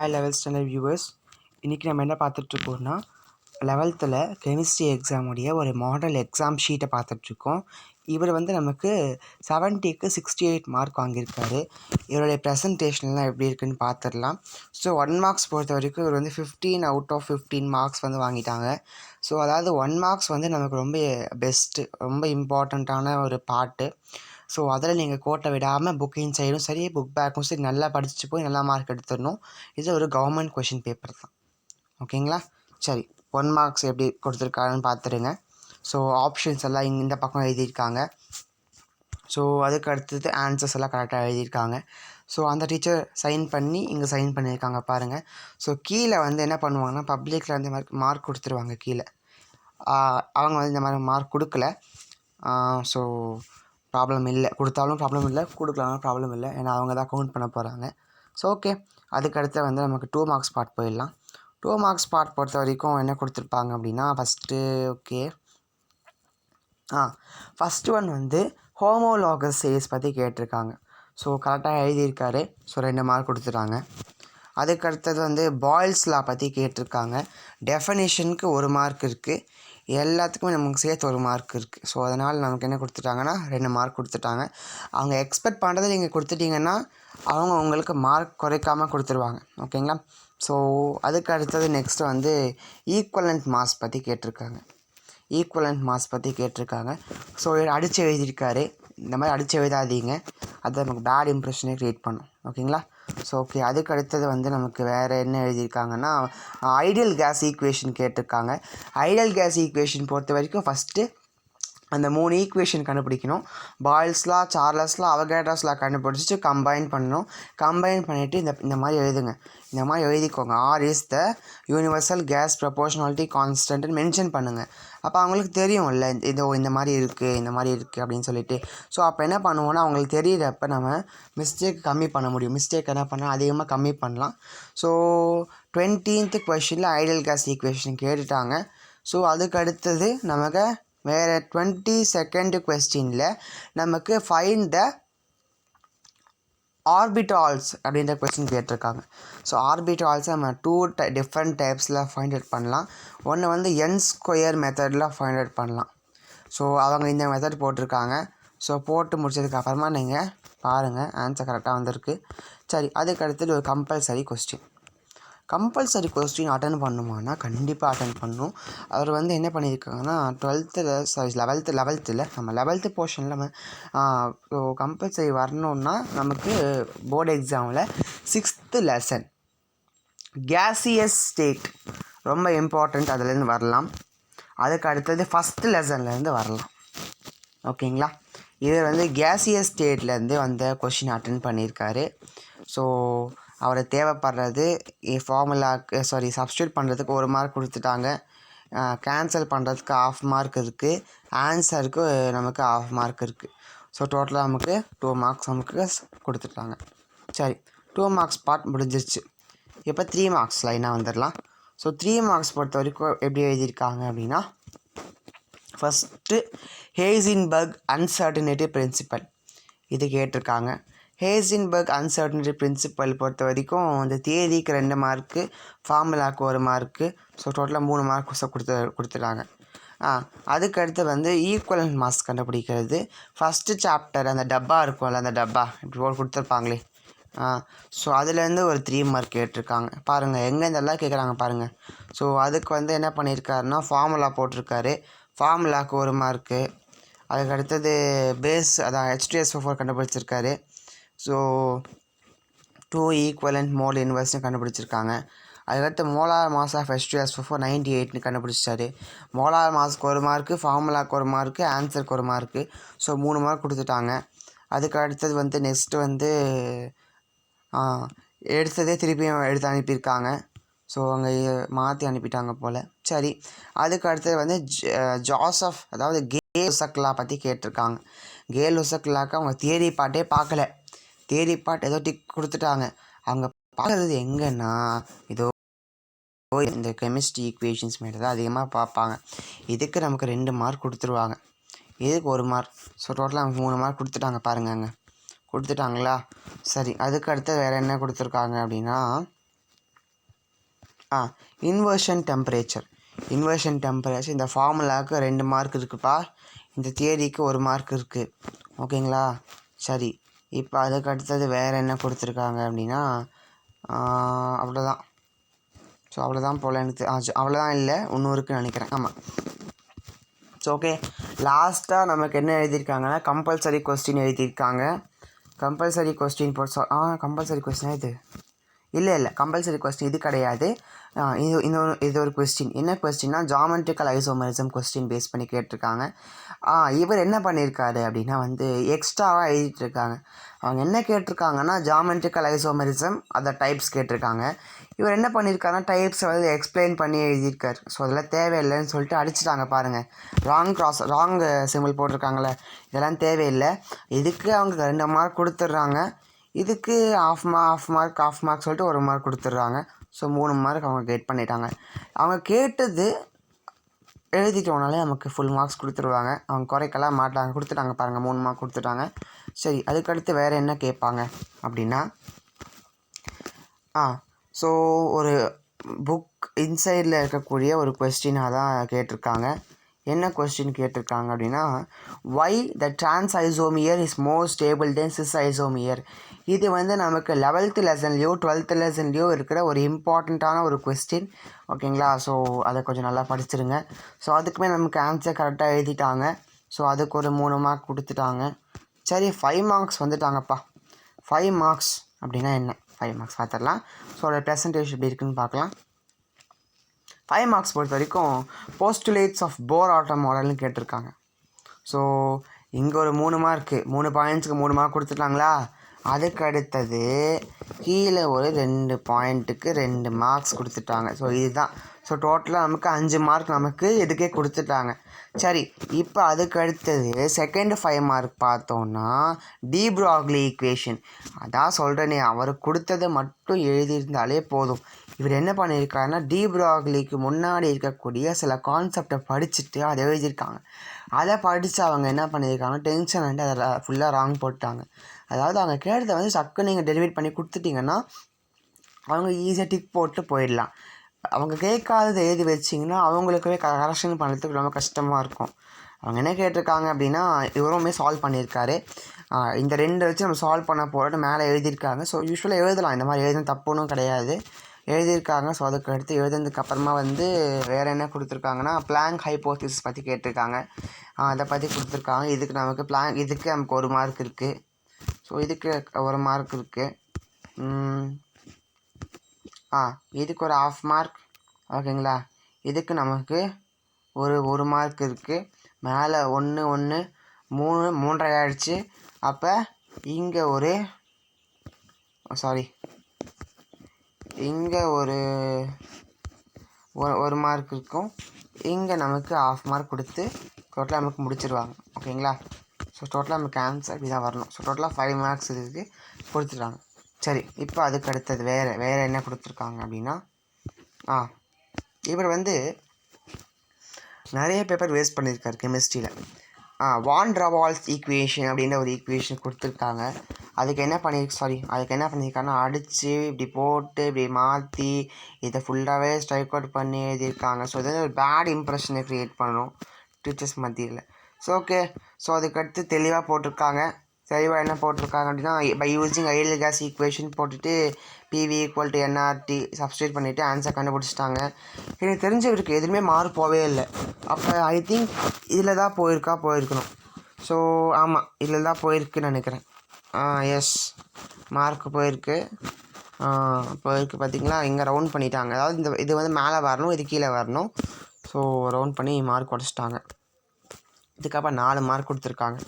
Hi eleventh standard viewers, இன்றைக்கி நம்ம என்ன பார்த்துட்ருக்கோம்னா 11th கெமிஸ்ட்ரி எக்ஸாமுடைய ஒரு மாடல் எக்ஸாம் ஷீட்டை பார்த்துட்ருக்கோம். இவர் வந்து நமக்கு 70க்கு 68 மார்க் வாங்கியிருக்காரு. இவருடைய ப்ரெசன்டேஷன்லாம் எப்படி இருக்குன்னு பார்த்துடலாம். ஸோ 1 மார்க்ஸ் பொறுத்த வரைக்கும் இவர் வந்து 15 அவுட் ஆஃப் 15 மார்க்ஸ் வந்து வாங்கிட்டாங்க. ஸோ அதாவது 1 மார்க்ஸ் வந்து நமக்கு ரொம்ப பெஸ்ட்டு, ரொம்ப இம்பார்ட்டண்ட்டான ஒரு பார்ட்டு. ஸோ அதில் நீங்கள் கோட்டை விடாமல் புக் இன்சைடும் சரி புக் பேக்கும் சரி நல்லா படிச்சுட்டு போய் நல்லா மார்க் எடுத்துடணும். இது ஒரு கவர்மெண்ட் கொஷின் பேப்பர் தான். ஓகேங்களா? சரி, 1 மார்க்ஸ் எப்படி கொடுத்துருக்காருன்னு பார்த்துருங்க. ஸோ ஆப்ஷன்ஸ் எல்லாம் இந்த பக்கம் எழுதியிருக்காங்க. ஸோ அதுக்கு அடுத்தது ஆன்சர்ஸ் எல்லாம் கரெக்டாக எழுதியிருக்காங்க. ஸோ அந்த டீச்சர் சைன் பண்ணி இங்கே சைன் பண்ணியிருக்காங்க பாருங்கள். ஸோ கீழே வந்து என்ன பண்ணுவாங்கன்னா பப்ளிக்கில் வந்து மார்க் கொடுத்துருவாங்க. கீழே அவங்க வந்து இந்த மாதிரி மார்க் கொடுக்கல. ஸோ ப்ராப்ளம் இல்லை, கொடுத்தாலும் ப்ராப்ளம் இல்லை, கொடுக்கலாலும் ப்ராப்ளம் இல்லை, ஏன்னா அவங்க தான் கவுண்ட் பண்ண போகிறாங்க. ஸோ ஓகே, அதுக்கடுத்து வந்து நமக்கு 2 மார்க்ஸ் பார்ட் போயிடலாம். 2 மார்க்ஸ் பார்ட் பொறுத்த வரைக்கும் என்ன கொடுத்துருப்பாங்க அப்படின்னா ஃபஸ்ட்டு ஒன் வந்து ஹோமோலாகஸ் சேஸ் பற்றி கேட்டிருக்காங்க. ஸோ கரெக்டாக எழுதியிருக்காரு. ஸோ 2 மார்க் கொடுத்துட்டாங்க. அதுக்கடுத்தது வந்து பாயில்ஸ் லா பற்றி கேட்டிருக்காங்க. டெஃபனிஷனுக்கு 1 மார்க் இருக்குது, எல்லாத்துக்குமே நமக்கு சேர்த்து 1 மார்க் இருக்குது. ஸோ அதனால் நமக்கு என்ன கொடுத்துட்டாங்கன்னா 2 மார்க் கொடுத்துட்டாங்க. அவங்க எக்ஸ்பெக்ட் பண்ணுறதை நீங்கள் கொடுத்துட்டிங்கன்னா அவங்க உங்களுக்கு மார்க் குறைக்காமல் கொடுத்துருவாங்க. ஓகேங்களா? ஸோ அதுக்கு அடுத்தது நெக்ஸ்ட்டு வந்து ஈக்குவலண்ட் மாஸ் பற்றி கேட்டிருக்காங்க. ஸோ அடித்து எழுதியிருக்காரு. இந்த மாதிரி அடித்து எழுதாதீங்க, அது நமக்கு பேட் இம்ப்ரெஷனே க்ரியேட் பண்ணும். ஓகேங்களா? ஸோ ஓகே, அதுக்கு அடுத்தது வந்து நமக்கு வேறு என்ன எழுதியிருக்காங்கன்னா ஐடியல் கேஸ் ஈக்குவேஷன் கேட்டிருக்காங்க. ஐடியல் கேஸ் ஈக்குவேஷன் பொறுத்த வரைக்கும் ஃபஸ்ட்டு அந்த 3 ஈக்குவேஷன் கண்டுபிடிக்கணும். பாயில்ஸ் லா, சார்லஸ் லா, அவகேட்ராஸ் லா கண்டுபிடிச்சிட்டு கம்பைன் பண்ணணும். கம்பைன் பண்ணிவிட்டு இந்த மாதிரி எழுதுங்க. இந்த மாதிரி எழுதிக்கோங்க. R is the universal gas proportionality கான்ஸ்டன்ட்னு மென்ஷன் பண்ணுங்கள். அப்போ அவங்களுக்கு தெரியும்ல இந்த மாதிரி இருக்குது அப்படின்னு சொல்லிட்டு. ஸோ அப்போ என்ன பண்ணுவோன்னா அவங்களுக்கு தெரியிறப்ப நம்ம மிஸ்டேக் கம்மி பண்ண முடியும். மிஸ்டேக் என்ன பண்ணால் அதிகமாக கம்மி பண்ணலாம். ஸோ 20th கொஷினில் ஐடியல் கேஸ் ஈக்குவேஷன் கேட்டுட்டாங்க. ஸோ அதுக்கு அடுத்தது நமக்கு வேறு 22nd கொஸ்டினில் நமக்கு ஃபைண்ட் த ஆர்பிட்டால்ஸ் அப்படின்ற கொஸ்டின் கேட்டிருக்காங்க. ஸோ ஆர்பிட்டால்ஸை நம்ம 2 டிஃப்ரெண்ட் டைப்ஸில் ஃபைண்ட் அவுட் பண்ணலாம். ஒன்று வந்து n² மெத்தடில் ஃபைண்ட் அவுட் பண்ணலாம். ஸோ அவங்க இந்த மெத்தட் போட்டிருக்காங்க. ஸோ போட்டு முடிச்சதுக்கப்புறமா நீங்கள் பாருங்கள், ஆன்சர் கரெக்டாக வந்திருக்கு. சரி, அதுக்கு அடுத்தது ஒரு கம்பல்சரி கொஸ்டின் அட்டன் பண்ணுமானா கண்டிப்பாக அட்டன் பண்ணணும். அவர் வந்து என்ன பண்ணியிருக்காங்கன்னா 11th நம்ம 11th போர்ஷனில் நம்ம கம்பல்சரி வரணுன்னா நமக்கு போர்டு எக்ஸாமில் 6th லெசன் கேசியஸ் ஸ்டேட் ரொம்ப இம்பார்ட்டண்ட், அதுலேருந்து வரலாம். அதுக்கு அடுத்தது 1st லெசன்லேருந்து வரலாம். ஓகேங்களா? இது வந்து கேசியஸ் ஸ்டேட்லேருந்து வந்த கொஷின் அட்டன் பண்ணியிருக்காரு. ஸோ அவரை தேவைப்படுறது சப்ஸ்டியூட் பண்ணுறதுக்கு 1 மார்க் கொடுத்துட்டாங்க. கேன்சல் பண்ணுறதுக்கு 1/2 மார்க் இருக்குது. ஆன்சருக்கு நமக்கு 1/2 மார்க் இருக்குது. ஸோ டோட்டலாக நமக்கு 2 மார்க்ஸ் நமக்கு கொடுத்துட்டாங்க. சரி, 2 மார்க்ஸ் பார்ட் முடிஞ்சிருச்சு. இப்போ 3 மார்க்ஸ் லைனாக வந்துடலாம். ஸோ 3 மார்க்ஸ் பொறுத்த வரைக்கும் எப்படி எழுதியிருக்காங்க அப்படின்னா ஃபஸ்ட்டு ஹேசின்பர்க் அன்சர்டனிட்டி பிரின்சிபல் இது கேட்டிருக்காங்க. ஹேசின்பர்க் அன்சர்டனிட்டி பிரின்சிபல் பொறுத்த வரைக்கும் இந்த தியரிக்கு 2 மார்க்கு, ஃபார்முலாவுக்கு 1 மார்க்கு. ஸோ டோட்டலாக 3 மார்க் கொடுத்துட்டாங்க. அதுக்கடுத்து வந்து ஈக்குவலண்ட் மாஸ் கண்டுபிடிக்கிறது. ஃபஸ்ட்டு சாப்டர் அந்த டப்பா இருக்கும்ல, அந்த டப்பா இப்படி கொடுத்துருப்பாங்களே, ஸோ அதுலேருந்து ஒரு 3 மார்க் கேட்டிருக்காங்க. பாருங்கள் எங்கேருந்தெல்லாம் கேட்குறாங்க பாருங்கள். ஸோ அதுக்கு வந்து என்ன பண்ணியிருக்காருன்னா ஃபார்முலா போட்டிருக்காரு. ஃபார்முலாவுக்கு 1 மார்க்கு. அதுக்கு அடுத்தது பேஸ் அதான் H2SO4 கண்டுபிடிச்சிருக்காரு. ஸோ 2 ஈக்குவலண்ட் மோல் இன்வெர்ஸ்னு கண்டுபிடிச்சிருக்காங்க. அதுக்கடுத்து மோலார் மாஸ் ஆஃப் H2SO4 98ன்னு கண்டுபிடிச்சாரு. மோலார் மாஸ்க்கு 1 மார்க்கு, ஃபார்முலாவுக்கு 1 மார்க்கு, ஆன்சருக்கு 1 மார்க்கு. ஸோ 3 மார்க் கொடுத்துட்டாங்க. அதுக்கு அடுத்தது வந்து நெக்ஸ்ட்டு வந்து எடுத்ததே திருப்பியும் எடுத்து அனுப்பியிருக்காங்க. ஸோ அங்கே மாற்றி அனுப்பிட்டாங்க போல். சரி, அதுக்கு அடுத்தது வந்து ஜோசப் அதாவது கேல்-லெசக் லா பற்றி கேட்டிருக்காங்க. கேல்-லெசக் லாக்கு அவங்க தியரி பார்ட்டே பார்க்கல. தியரி பார்ட் ஏதோ டிக் கொடுத்துட்டாங்க. அவங்க பார்க்குறது எங்கன்னா இதோ இந்த கெமிஸ்ட்ரி ஈக்குவேஷன்ஸ் மேலே தான் அதிகமாக பார்ப்பாங்க. இதுக்கு நமக்கு 2 மார்க் கொடுத்துருவாங்க, இதுக்கு 1 மார்க். ஸோ டோட்டலாக நமக்கு 3 மார்க் கொடுத்துட்டாங்க பாருங்க. அங்கே கொடுத்துட்டாங்களா? சரி, அதுக்கு அடுத்து வேறு என்ன கொடுத்துருக்காங்க அப்படின்னா இன்வர்ஷன் டெம்பரேச்சர். இந்த ஃபார்முலாவுக்கு 2 மார்க் இருக்குப்பா, இந்த தியரிக்கு 1 மார்க் இருக்குது. ஓகேங்களா? சரி, இப்போ அதுக்கு அடுத்தது வேறு என்ன கொடுத்துருக்காங்க அப்படின்னா அவ்வளோதான். ஸோ அவ்வளோதான் போல் எனக்கு அவ்வளோதான், இல்லை இன்னும் இருக்குன்னு நினைக்கிறேன். ஆமாம். ஸோ ஓகே, லாஸ்ட்டாக நமக்கு என்ன எழுதியிருக்காங்கன்னா கம்பல்சரி கொஸ்டின் எழுதியிருக்காங்க. கம்பல்சரி கொஸ்டின் கம்பல்சரி கொஸ்டினா இது? இல்லை கம்பல்சரி கொஸ்டின் இது கிடையாது. இது ஒரு கொஸ்டின். என்ன கொஸ்டின்னா ஜாமெட்ரிக்கல் ஐசோமரிசம் கொஸ்டின் பேஸ் பண்ணி கேட்டிருக்காங்க. இவர் என்ன பண்ணியிருக்காரு அப்படின்னா எக்ஸ்ட்ராவாக எழுதிட்டுருக்காங்க. அவங்க என்ன கேட்டிருக்காங்கன்னா ஜாமெட்ரிக்கல் ஐசோமரிசம் அதை டைப்ஸ் கேட்டிருக்காங்க. இவர் என்ன பண்ணியிருக்காருன்னா டைப்ஸை எக்ஸ்பிளைன் பண்ணி எழுதியிருக்கார். ஸோ அதெல்லாம் தேவையில்லைன்னு சொல்லிட்டு அடிச்சிட்டாங்க பாருங்கள். ராங் சிம்பிள் போட்டிருக்காங்களே, இதெல்லாம் தேவையில்லை. இதுக்கு அவங்க 2 மார்க் கொடுத்துட்றாங்க. இதுக்கு ஆஃப் மார்க் சொல்லிட்டு 1 மார்க் கொடுத்துட்றாங்க. ஸோ 3 மார்க் அவங்க கெட் பண்ணிட்டாங்க. அவங்க கேட்டது எழுதிட்டோனாலே நமக்கு ஃபுல் மார்க்ஸ் கொடுத்துருவாங்க. அவங்க குறைக்கலாம் மாட்டாங்க. கொடுத்துட்டாங்க பாருங்கள், 3 மார்க் கொடுத்துட்டாங்க. சரி, அதுக்கடுத்து வேறு என்ன கேட்பாங்க அப்படின்னா ஸோ ஒரு புக் இன்சைடில் இருக்கக்கூடிய ஒரு கொஸ்டினாக தான் கேட்டிருக்காங்க. என்ன கொஸ்டின் கேட்டிருக்காங்க அப்படின்னா why the trans isomer is more stable then cis isomer. இது நமக்கு 11th லெசன்லேயோ 12th லெசன்லேயோ இருக்கிற ஒரு இம்பார்ட்டண்ட்டான ஒரு கொஸ்டின். ஓகேங்களா? ஸோ அதை கொஞ்சம் நல்லா படிச்சிருங்க. ஸோ அதுக்குமே நமக்கு ஆன்சர் கரெக்டாக எழுதிட்டாங்க. ஸோ அதுக்கு ஒரு 3 மார்க் கொடுத்துட்டாங்க. சரி, 5 மார்க்ஸ் வந்துட்டாங்கப்பா. 5 மார்க்ஸ் அப்படின்னா என்ன? 5 மார்க்ஸ் பார்த்துடலாம். ஸோ அதோட ப்ரெசன்டேஷன் எப்படி இருக்குன்னு பார்க்கலாம். 5 மார்க்ஸ் பொறுத்த வரைக்கும் போஸ்டுலேட்ஸ் ஆஃப் போர் ஆட்டம் மாடல்னு கேட்டிருக்காங்க. ஸோ இங்கே ஒரு 3 மார்க்கு, 3 பாயிண்ட்ஸுக்கு 3 மார்க் கொடுத்துட்டாங்களா? அதுக்கு அடுத்தது கீழே ஒரு 2 பாயிண்ட்டுக்கு 2 மார்க்ஸ் கொடுத்துட்டாங்க. ஸோ இதுதான். ஸோ டோட்டலாக நமக்கு 5 மார்க் நமக்கு இதுக்கே கொடுத்துட்டாங்க. சரி, இப்போ அதுக்கு அடுத்தது செகண்ட் 5 மார்க் பார்த்தோன்னா டி ப்ராக்லி ஈக்குவேஷன். அதான் சொல்கிறேனே, அவர் கொடுத்ததை மட்டும் எழுதியிருந்தாலே போதும். இவர் என்ன பண்ணியிருக்காருன்னா டி ப்ராக்லிக்கு முன்னாடி இருக்கக்கூடிய சில கான்செப்டை படிச்சுட்டு அதை எழுதியிருக்காங்க. அதை படித்து அவங்க என்ன பண்ணியிருக்காங்க, டென்ஷன் ஆகிட்டு அதில் ஃபுல்லாக ராங் போட்டாங்க. அதாவது அவங்க கேட்டதை சக்கு நீங்கள் டெலிவரி பண்ணி கொடுத்துட்டிங்கன்னா அவங்க ஈஸியாக டிக் போட்டு போயிடலாம். அவங்க கேட்காததை எழுதி வச்சிங்கன்னா அவங்களுக்குவே கரெக்ஷன் பண்ணுறதுக்கு ரொம்ப கஷ்டமாக இருக்கும். அவங்க என்ன கேட்டிருக்காங்க அப்படின்னா இவருமே சால்வ் பண்ணியிருக்காரு. இந்த 2 வச்சு நம்ம சால்வ் பண்ண போகிறோன்னு மேலே எழுதியிருக்காங்க. ஸோ யூஸ்வலாக எழுதலாம், இந்த மாதிரி எழுதுன தப்புன்னும் கிடையாது, எழுதியிருக்காங்க. ஸோ அதுக்கு அடுத்து எழுதுனதுக்கப்புறமா வேறு என்ன கொடுத்துருக்காங்கன்னா பிளாங்க் ஹைப்போதிசிஸ் பற்றி கேட்டிருக்காங்க. அதை பற்றி கொடுத்துருக்காங்க. இதுக்கு நமக்கு இதுக்கு நமக்கு 1 மார்க் இருக்குது. ஸோ இதுக்கு 1 மார்க் இருக்குது. இதுக்கு ஒரு 1/2 மார்க். ஓகேங்களா? இதுக்கு நமக்கு ஒரு மார்க் இருக்குது. மேலே 1 1 3 3.5 ஆகிடுச்சு. அப்போ இங்கே இங்கே ஒரு மார்க் இருக்கும். இங்கே நமக்கு 1/2 மார்க் கொடுத்து டோட்டலாக நமக்கு முடிச்சிருவாங்க. ஓகேங்களா? ஸோ டோட்டலாக நமக்கு ஆன்சர் இப்படி தான் வரணும். ஸோ டோட்டலாக 5 மார்க்ஸ் இதுக்கு கொடுத்துருக்காங்க. சரி, இப்போ அதுக்கு அடுத்தது வேறு என்ன கொடுத்துருக்காங்க அப்படின்னா இவர் நிறைய பேப்பர் வேஸ்ட் பண்ணியிருக்காரு கெமிஸ்ட்ரியில். வான் டெர் வால்ஸ் ஈக்குவேஷன் அப்படின்ற ஒரு ஈக்குவேஷன் கொடுத்துருக்காங்க. அதுக்கு என்ன பண்ணியிருக்காங்கன்னா அடித்து இப்படி போட்டு இப்படி மாற்றி இதை ஃபுல்லாகவே ஸ்ட்ரைக் அவுட் பண்ணி எழுதியிருக்காங்க. ஸோ இது ஒரு பேட் இம்ப்ரெஷனை க்ரியேட் பண்ணணும் டீச்சர்ஸ் மத்தியில். ஸோ ஓகே, ஸோ அதுக்கடுத்து தெளிவாக போட்டிருக்காங்க. தெளிவாக என்ன போட்டிருக்காங்க அப்படின்னா by using ideal gas equation போட்டுட்டு PV = nRT சப்ஸ்டியூட் பண்ணிவிட்டு ஆன்சர் கண்டுபிடிச்சிட்டாங்க. எனக்கு தெரிஞ்சவருக்கு எதுவுமே மார்க் போகவே இல்லை. அப்போ ஐ திங்க் இதில் தான் போயிருக்கணும். ஸோ ஆமாம், இதில் தான் போயிருக்குன்னு நினைக்கிறேன். எஸ், மார்க் போயிருக்கு. பார்த்தீங்களா? இங்கே ரவுண்ட் பண்ணிட்டாங்க. அதாவது இது மேலே வரணும், இது கீழே வரணும். ஸோ ரவுண்ட் பண்ணி மார்க் உடச்சிட்டாங்க. இதுக்கப்புறம் 4 மார்க் கொடுத்துருக்காங்க.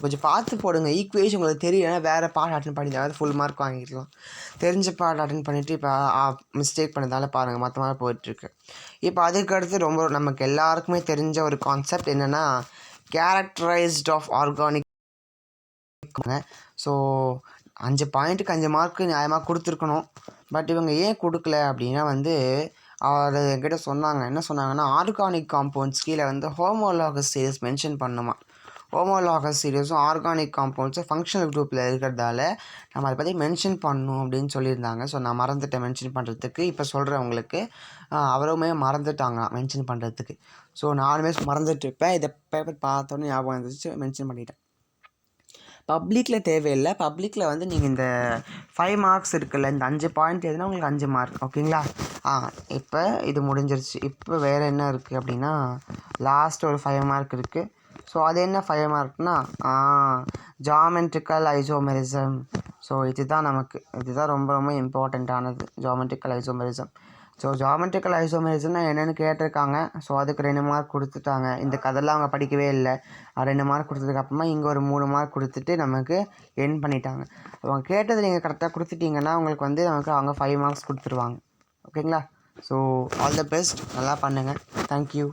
கொஞ்சம் பார்த்து போடுங்க. ஈக்குவேஷன் உங்களுக்கு தெரியும், வேறு பாட் அட்டன் பண்ணி அதாவது ஃபுல் மார்க் வாங்கிக்கலாம். தெரிஞ்ச பாட் அட்டன் பண்ணிவிட்டு இப்போ மிஸ்டேக் பண்ணதால் பாருங்கள் மற்ற மாதிரி போயிட்டுருக்கு. இப்போ அதுக்கடுத்து ரொம்ப நமக்கு எல்லாருக்குமே தெரிஞ்ச ஒரு கான்செப்ட் என்னென்னா கேரக்டரைஸ்ட் ஆஃப் ஆர்கானிக். ஸோ 5 பாயிண்ட்டுக்கு 5 மார்க்கு நியாயமாக கொடுத்துருக்கணும். பட் இவங்க ஏன் கொடுக்கல அப்படின்னா அவர் என்கிட்ட சொன்னாங்க. என்ன சொன்னாங்கன்னா ஆர்கானிக் காம்பவுண்ட்ஸ் கீழே ஹோமோலாகஸ் ஸ்டேஜஸ் மென்ஷன் பண்ணுமா. ஹோமோலாகஸ் சீரியஸும் ஆர்கானிக் காம்பவுண்ட்ஸும் ஃபங்க்ஷனல் குரூப்பில் இருக்கிறதால நம்ம அதை பற்றி மென்ஷன் பண்ணணும் அப்படின்னு சொல்லியிருந்தாங்க. ஸோ நான் மறந்துட்டேன் மென்ஷன் பண்ணுறதுக்கு. இப்போ சொல்கிறேன் உங்களுக்கு. அவருமே மறந்துட்டாங்க மென்ஷன் பண்ணுறதுக்கு. ஸோ நானுமே மறந்துட்டுருப்பேன். இதை பேப்பர் பார்த்தோன்னே ஞாபகம் இருந்துச்சு, மென்ஷன் பண்ணிட்டேன். பப்ளிக்கில் தேவையில்லை. பப்ளிக்கில் வந்து நீங்கள் இந்த 5 மார்க்ஸ் இருக்குல்ல, இந்த 5 பாயிண்ட் எதுனா உங்களுக்கு 5 மார்க். ஓகேங்களா? இப்போ இது முடிஞ்சிருச்சு. இப்போ வேறு என்ன இருக்குது அப்படின்னா, லாஸ்ட் ஒரு 5 மார்க் இருக்குது. ஸோ அது என்ன 5 மார்க்னா, ஜாமெட்ரிக்கல் ஐசோமெரிசம். ஸோ இதுதான் ரொம்ப ரொம்ப இம்பார்ட்டண்ட்டானது, ஜாமெட்ரிக்கல் ஐசோமெரிசம். ஸோ ஜாமெட்ரிக்கல் ஐசோமெரிசம்னா என்னென்னு கேட்டிருக்காங்க. ஸோ அதுக்கு 2 மார்க் கொடுத்துட்டாங்க. இந்த கதையெல்லாம் அவங்க படிக்கவே இல்லை. 2 மார்க் கொடுத்ததுக்கப்புறமா இங்கே ஒரு 3 மார்க் கொடுத்துட்டு நமக்கு என் பண்ணிட்டாங்க. அவங்க கேட்டது நீங்கள் கரெக்டாக கொடுத்துட்டிங்கன்னா உங்களுக்கு வந்து அவங்க 5 மார்க்ஸ் கொடுத்துருவாங்க. ஓகேங்களா? ஸோ ஆல் த பெஸ்ட், நல்லா பண்ணுங்கள். தேங்க்யூ.